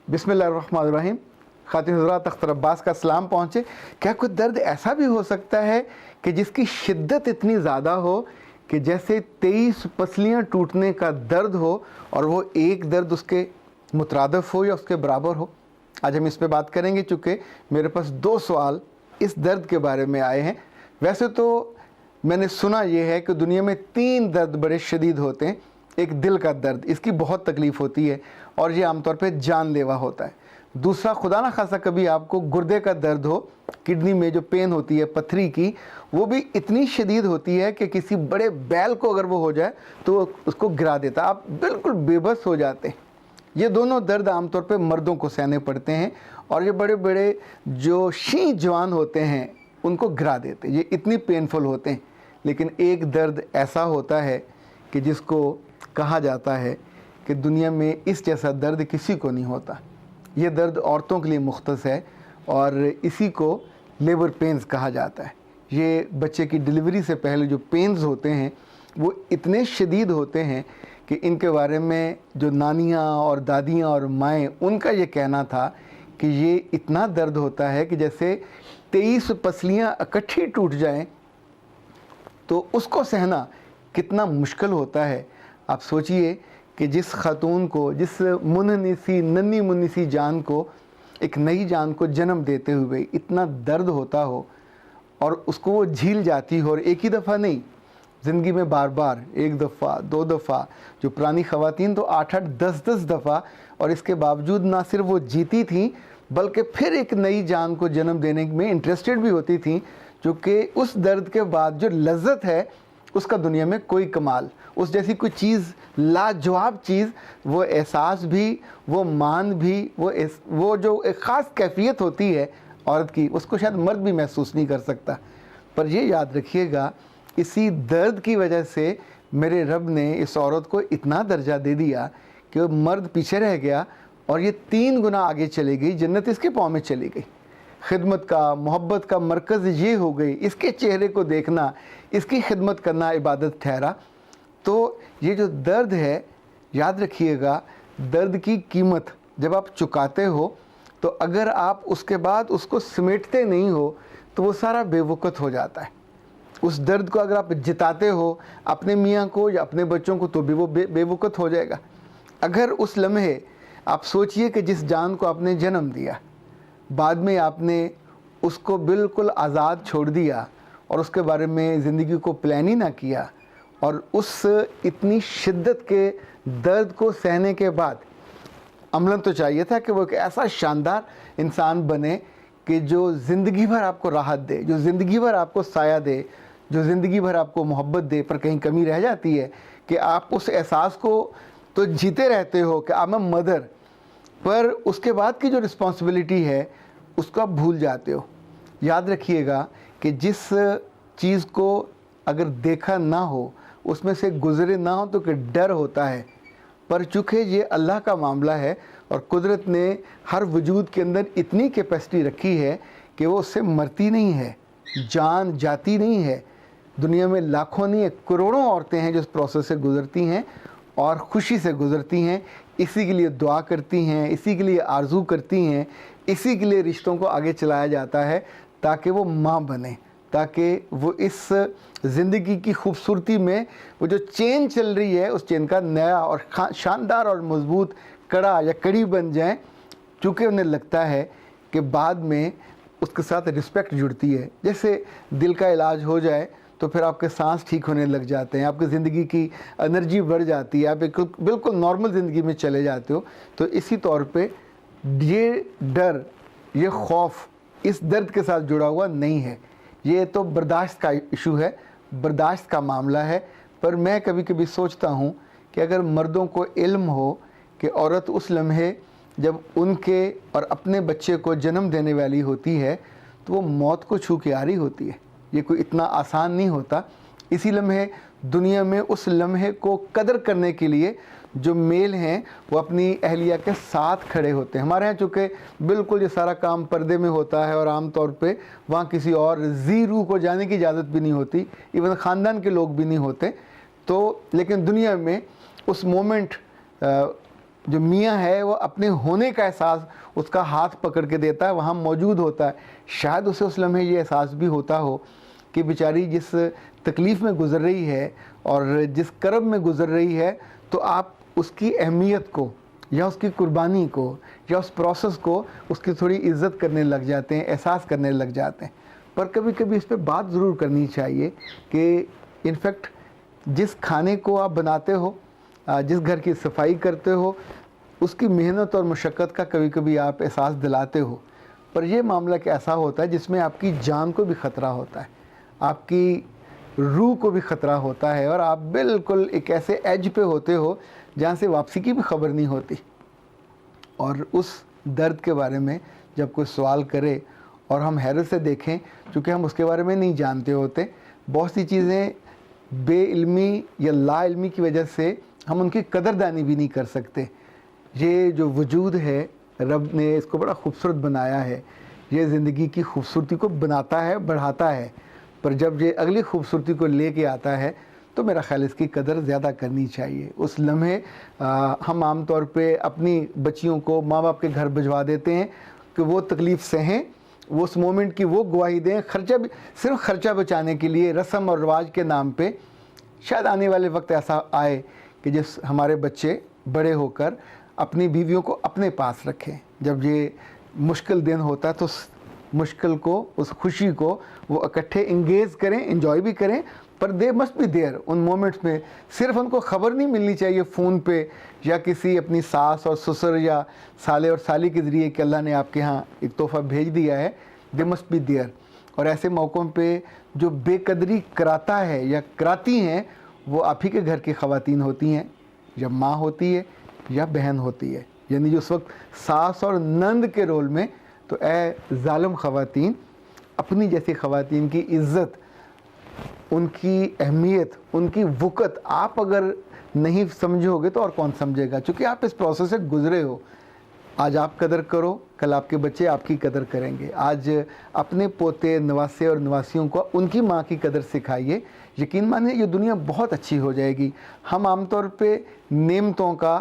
बिस्मिल्लाहिर्रहमानिर्रहीम। खातिन हज़रात, अख्तर अब्बास का सलाम पहुँचे। क्या कोई दर्द ऐसा भी हो सकता है कि जिसकी शिद्दत इतनी ज़्यादा हो कि जैसे 23 पसलियाँ टूटने का दर्द हो और वो एक दर्द उसके मुतरादिफ हो या उसके बराबर हो? आज हम इस पे बात करेंगे, चूँकि मेरे पास 2 सवाल इस दर्द के बारे में आए हैं। वैसे तो मैंने सुना ये है कि दुनिया में 3 दर्द बड़े शदीद होते हैं। एक दिल का दर्द, इसकी बहुत तकलीफ़ होती है और ये आमतौर पे जानलेवा होता है। दूसरा, खुदा ना खासा कभी आपको गुर्दे का दर्द हो, किडनी में जो पेन होती है पथरी की, वो भी इतनी शदीद होती है कि किसी बड़े बैल को अगर वो हो जाए तो उसको गिरा देता, आप बिल्कुल बेबस हो जाते हैं। ये दोनों दर्द आमतौर पे मर्दों को सहने पड़ते हैं और ये बड़े बड़े जो शी जवान होते हैं उनको गिरा देते हैं। ये इतनी पेनफुल होते हैं। लेकिन एक दर्द ऐसा होता है कि जिसको कहा जाता है कि दुनिया में इस जैसा दर्द किसी को नहीं होता। ये दर्द औरतों के लिए मुख्तस है और इसी को लेबर पेन्स कहा जाता है। ये बच्चे की डिलीवरी से पहले जो पेन्स होते हैं वो इतने शदीद होते हैं कि इनके बारे में जो नानियाँ और दादियाँ और माएँ, उनका ये कहना था कि ये इतना दर्द होता है कि जैसे 23 पसलियाँ इकट्ठी टूट जाएं तो उसको सहना कितना मुश्किल होता है। आप सोचिए कि जिस खातून को, जिस नन्ही मुन्नी सी जान को, एक नई जान को जन्म देते हुए इतना दर्द होता हो और उसको वो झील जाती हो, और एक ही दफ़ा नहीं, ज़िंदगी में बार बार, 1 दफ़ा 2 दफ़ा, जो पुरानी ख़वातीन तो 8-8 10-10 दफ़ा, और इसके बावजूद ना सिर्फ वो जीती थी बल्कि फिर एक नई जान को जन्म देने में इंटरेस्टेड भी होती थी, जो कि उस दर्द के बाद जो लज्जत है उसका दुनिया में कोई कमाल, उस जैसी कोई चीज़, लाजवाब चीज़, वो एहसास भी, वो मान भी, वो जो एक ख़ास कैफियत होती है औरत की, उसको शायद मर्द भी महसूस नहीं कर सकता। पर ये याद रखिएगा, इसी दर्द की वजह से मेरे रब ने इस औरत को इतना दर्जा दे दिया कि वो मर्द पीछे रह गया और ये 3 गुना आगे चली गई, जन्नत इसके पाँव में चली गई। खिदमत का, मोहब्बत का मरकज़ ये हो गई, इसके चेहरे को देखना, इसकी खिदमत करना इबादत ठहरा। तो ये जो दर्द है, याद रखिएगा, दर्द की कीमत जब आप चुकाते हो तो अगर आप उसके बाद उसको समेटते नहीं हो तो वो सारा बेवकूफ़ हो जाता है। उस दर्द को अगर आप जिताते हो अपने मियाँ को या अपने बच्चों को तो भी वो बेवकूफ़ हो जाएगा। अगर उस लम्हे आप सोचिए कि जिस जान को आपने जन्म दिया, बाद में आपने उसको बिल्कुल आज़ाद छोड़ दिया और उसके बारे में ज़िंदगी को प्लान ही ना किया, और उस इतनी शिद्दत के दर्द को सहने के बाद अमलन तो चाहिए था कि वो एक ऐसा शानदार इंसान बने कि जो ज़िंदगी भर आपको राहत दे, जो ज़िंदगी भर आपको साया दे, जो ज़िंदगी भर आपको मोहब्बत दे। पर कहीं कमी रह जाती है कि आप उस एहसास को तो जीते रहते हो कि आई एम मदर, पर उसके बाद की जो रिस्पॉन्सिबिलिटी है उसको आप भूल जाते हो। याद रखिएगा कि जिस चीज़ को अगर देखा ना हो, उसमें से गुज़रे ना हो, तो कि डर होता है। पर चूँकि ये अल्लाह का मामला है और कुदरत ने हर वजूद के अंदर इतनी कैपेसिटी रखी है कि वो उससे मरती नहीं है, जान जाती नहीं है। दुनिया में लाखों नहीं, करोड़ों औरतें हैं जो इस प्रोसेस से गुज़रती हैं और ख़ुशी से गुज़रती हैं, इसी के लिए दुआ करती हैं, इसी के लिए आरज़ू करती हैं, इसी के लिए रिश्तों को आगे चलाया जाता है ताकि वो माँ बने, ताकि वो इस ज़िंदगी की खूबसूरती में वो जो चेन चल रही है उस चेन का नया और शानदार और मज़बूत कड़ा या कड़ी बन जाए। चूँकि उन्हें लगता है कि बाद में उसके साथ रिस्पेक्ट जुड़ती है। जैसे दिल का इलाज हो जाए तो फिर आपके सांस ठीक होने लग जाते हैं, आपकी ज़िंदगी की एनर्जी बढ़ जाती है, आप बिल्कुल नॉर्मल ज़िंदगी में चले जाते हो। तो इसी तौर पे ये डर, ये खौफ इस दर्द के साथ जुड़ा हुआ नहीं है। ये तो बर्दाश्त का इशू है, बर्दाश्त का मामला है। पर मैं कभी कभी सोचता हूँ कि अगर मर्दों को इल्म हो कि औरत उस लम्हे जब उनके और अपने बच्चे को जन्म देने वाली होती है तो वो मौत को छू के आ रही होती है, ये कोई इतना आसान नहीं होता। इसी लम्हे दुनिया में उस लम्हे को कदर करने के लिए जो मेल हैं वो अपनी अहलिया के साथ खड़े होते हैं। हमारे यहाँ चूँकि बिल्कुल ये सारा काम पर्दे में होता है और आम तौर पे वहाँ किसी और जी रूह को जाने की इजाज़त भी नहीं होती, इवन ख़ानदान के लोग भी नहीं होते। तो लेकिन दुनिया में उस मोमेंट جو میاں ہے وہ اپنے ہونے کا احساس اس کا ہاتھ پکڑ کے دیتا ہے، وہاں موجود ہوتا ہے، شاید اسے اس لمحے یہ احساس بھی ہوتا ہو کہ بیچاری جس تکلیف میں گزر رہی ہے اور جس کرب میں گزر رہی ہے، تو آپ اس کی اہمیت کو یا اس کی قربانی کو یا اس پروسیس کو اس کی تھوڑی عزت کرنے لگ جاتے ہیں، احساس کرنے لگ جاتے ہیں۔ پر کبھی کبھی اس پہ بات ضرور کرنی چاہیے کہ انفیکٹ جس کھانے کو آپ بناتے ہو، جس گھر کی صفائی کرتے ہو، اس کی محنت اور مشقت کا کبھی کبھی آپ احساس دلاتے ہو، پر یہ معاملہ ایک ایسا ہوتا ہے جس میں آپ کی جان کو بھی خطرہ ہوتا ہے، آپ کی روح کو بھی خطرہ ہوتا ہے، اور آپ بالکل ایک ایسے ایج پہ ہوتے ہو جہاں سے واپسی کی بھی خبر نہیں ہوتی۔ اور اس درد کے بارے میں جب کوئی سوال کرے اور ہم حیرت سے دیکھیں، چونکہ ہم اس کے بارے میں نہیں جانتے ہوتے، بہت سی چیزیں بے علمی یا لا علمی کی وجہ سے ہم ان کی قدردانی بھی نہیں کر سکتے۔ یہ جو وجود ہے، رب نے اس کو بڑا خوبصورت بنایا ہے، یہ زندگی کی خوبصورتی کو بناتا ہے، بڑھاتا ہے، پر جب یہ اگلی خوبصورتی کو لے کے آتا ہے تو میرا خیال اس کی قدر زیادہ کرنی چاہیے۔ اس لمحے ہم عام طور پہ اپنی بچیوں کو ماں باپ کے گھر بھجوا دیتے ہیں کہ وہ تکلیف سہیں، وہ اس مومنٹ کی وہ گواہی دیں، خرچہ بھی صرف خرچہ بچانے کے لیے، رسم اور رواج کے نام پہ۔ شاید آنے والے وقت ایسا آئے کہ جس ہمارے بچے بڑے ہو کر اپنی بیویوں کو اپنے پاس رکھیں، جب یہ مشکل دن ہوتا ہے تو اس مشکل کو، اس خوشی کو وہ اکٹھے انگیز کریں، انجوائے بھی کریں، پر they must be there in moments میں۔ صرف ان کو خبر نہیں ملنی چاہیے فون پہ یا کسی اپنی ساس اور سسر یا سالے اور سالی کے ذریعے کہ اللہ نے آپ کے ہاں ایک تحفہ بھیج دیا ہے، دے مسٹ بی دیئر۔ اور ایسے موقعوں پہ جو بے قدری کراتا ہے یا کراتی ہیں وہ آپ ہی کے گھر کی خواتین ہوتی ہیں، یا ماں ہوتی ہے یا بہن ہوتی ہے، یعنی جو اس وقت ساس اور نند کے رول میں۔ تو اے ظالم خواتین، اپنی جیسی خواتین کی عزت، ان کی اہمیت، ان کی وقت آپ اگر نہیں سمجھو گے تو اور کون سمجھے گا؟ چونکہ آپ اس پروسیس سے گزرے ہو۔ آج آپ قدر کرو، کل آپ کے بچے آپ کی قدر کریں گے۔ آج اپنے پوتے، نواسے اور نواسیوں کو ان کی ماں کی قدر سکھائیے، یقین مانیے یہ دنیا بہت اچھی ہو جائے گی۔ ہم عام طور پہ نعمتوں کا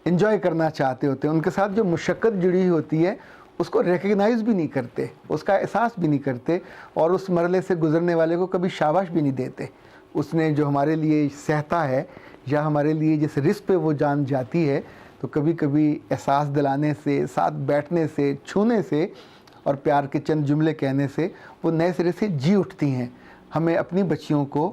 انجوائے کرنا چاہتے ہوتے ہیں، ان کے ساتھ جو مشقت جڑی ہوتی ہے اس کو ریکگنائز بھی نہیں کرتے، اس کا احساس بھی نہیں کرتے، اور اس مرحلے سے گزرنے والے کو کبھی شاباش بھی نہیں دیتے۔ اس نے جو ہمارے لیے سہتا ہے یا ہمارے لیے جس رزق پہ وہ جان جاتی ہے، تو کبھی کبھی احساس دلانے سے، ساتھ بیٹھنے سے، چھونے سے اور پیار کے چند جملے کہنے سے وہ نئے سرے سے جی اٹھتی ہیں۔ ہمیں اپنی بچیوں کو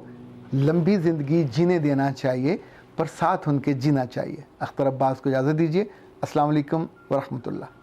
لمبی زندگی جینے دینا چاہیے، پر ساتھ ان کے جینا چاہیے۔ اختر عباس کو اجازت دیجیے۔ السلام علیکم ورحمۃ اللہ۔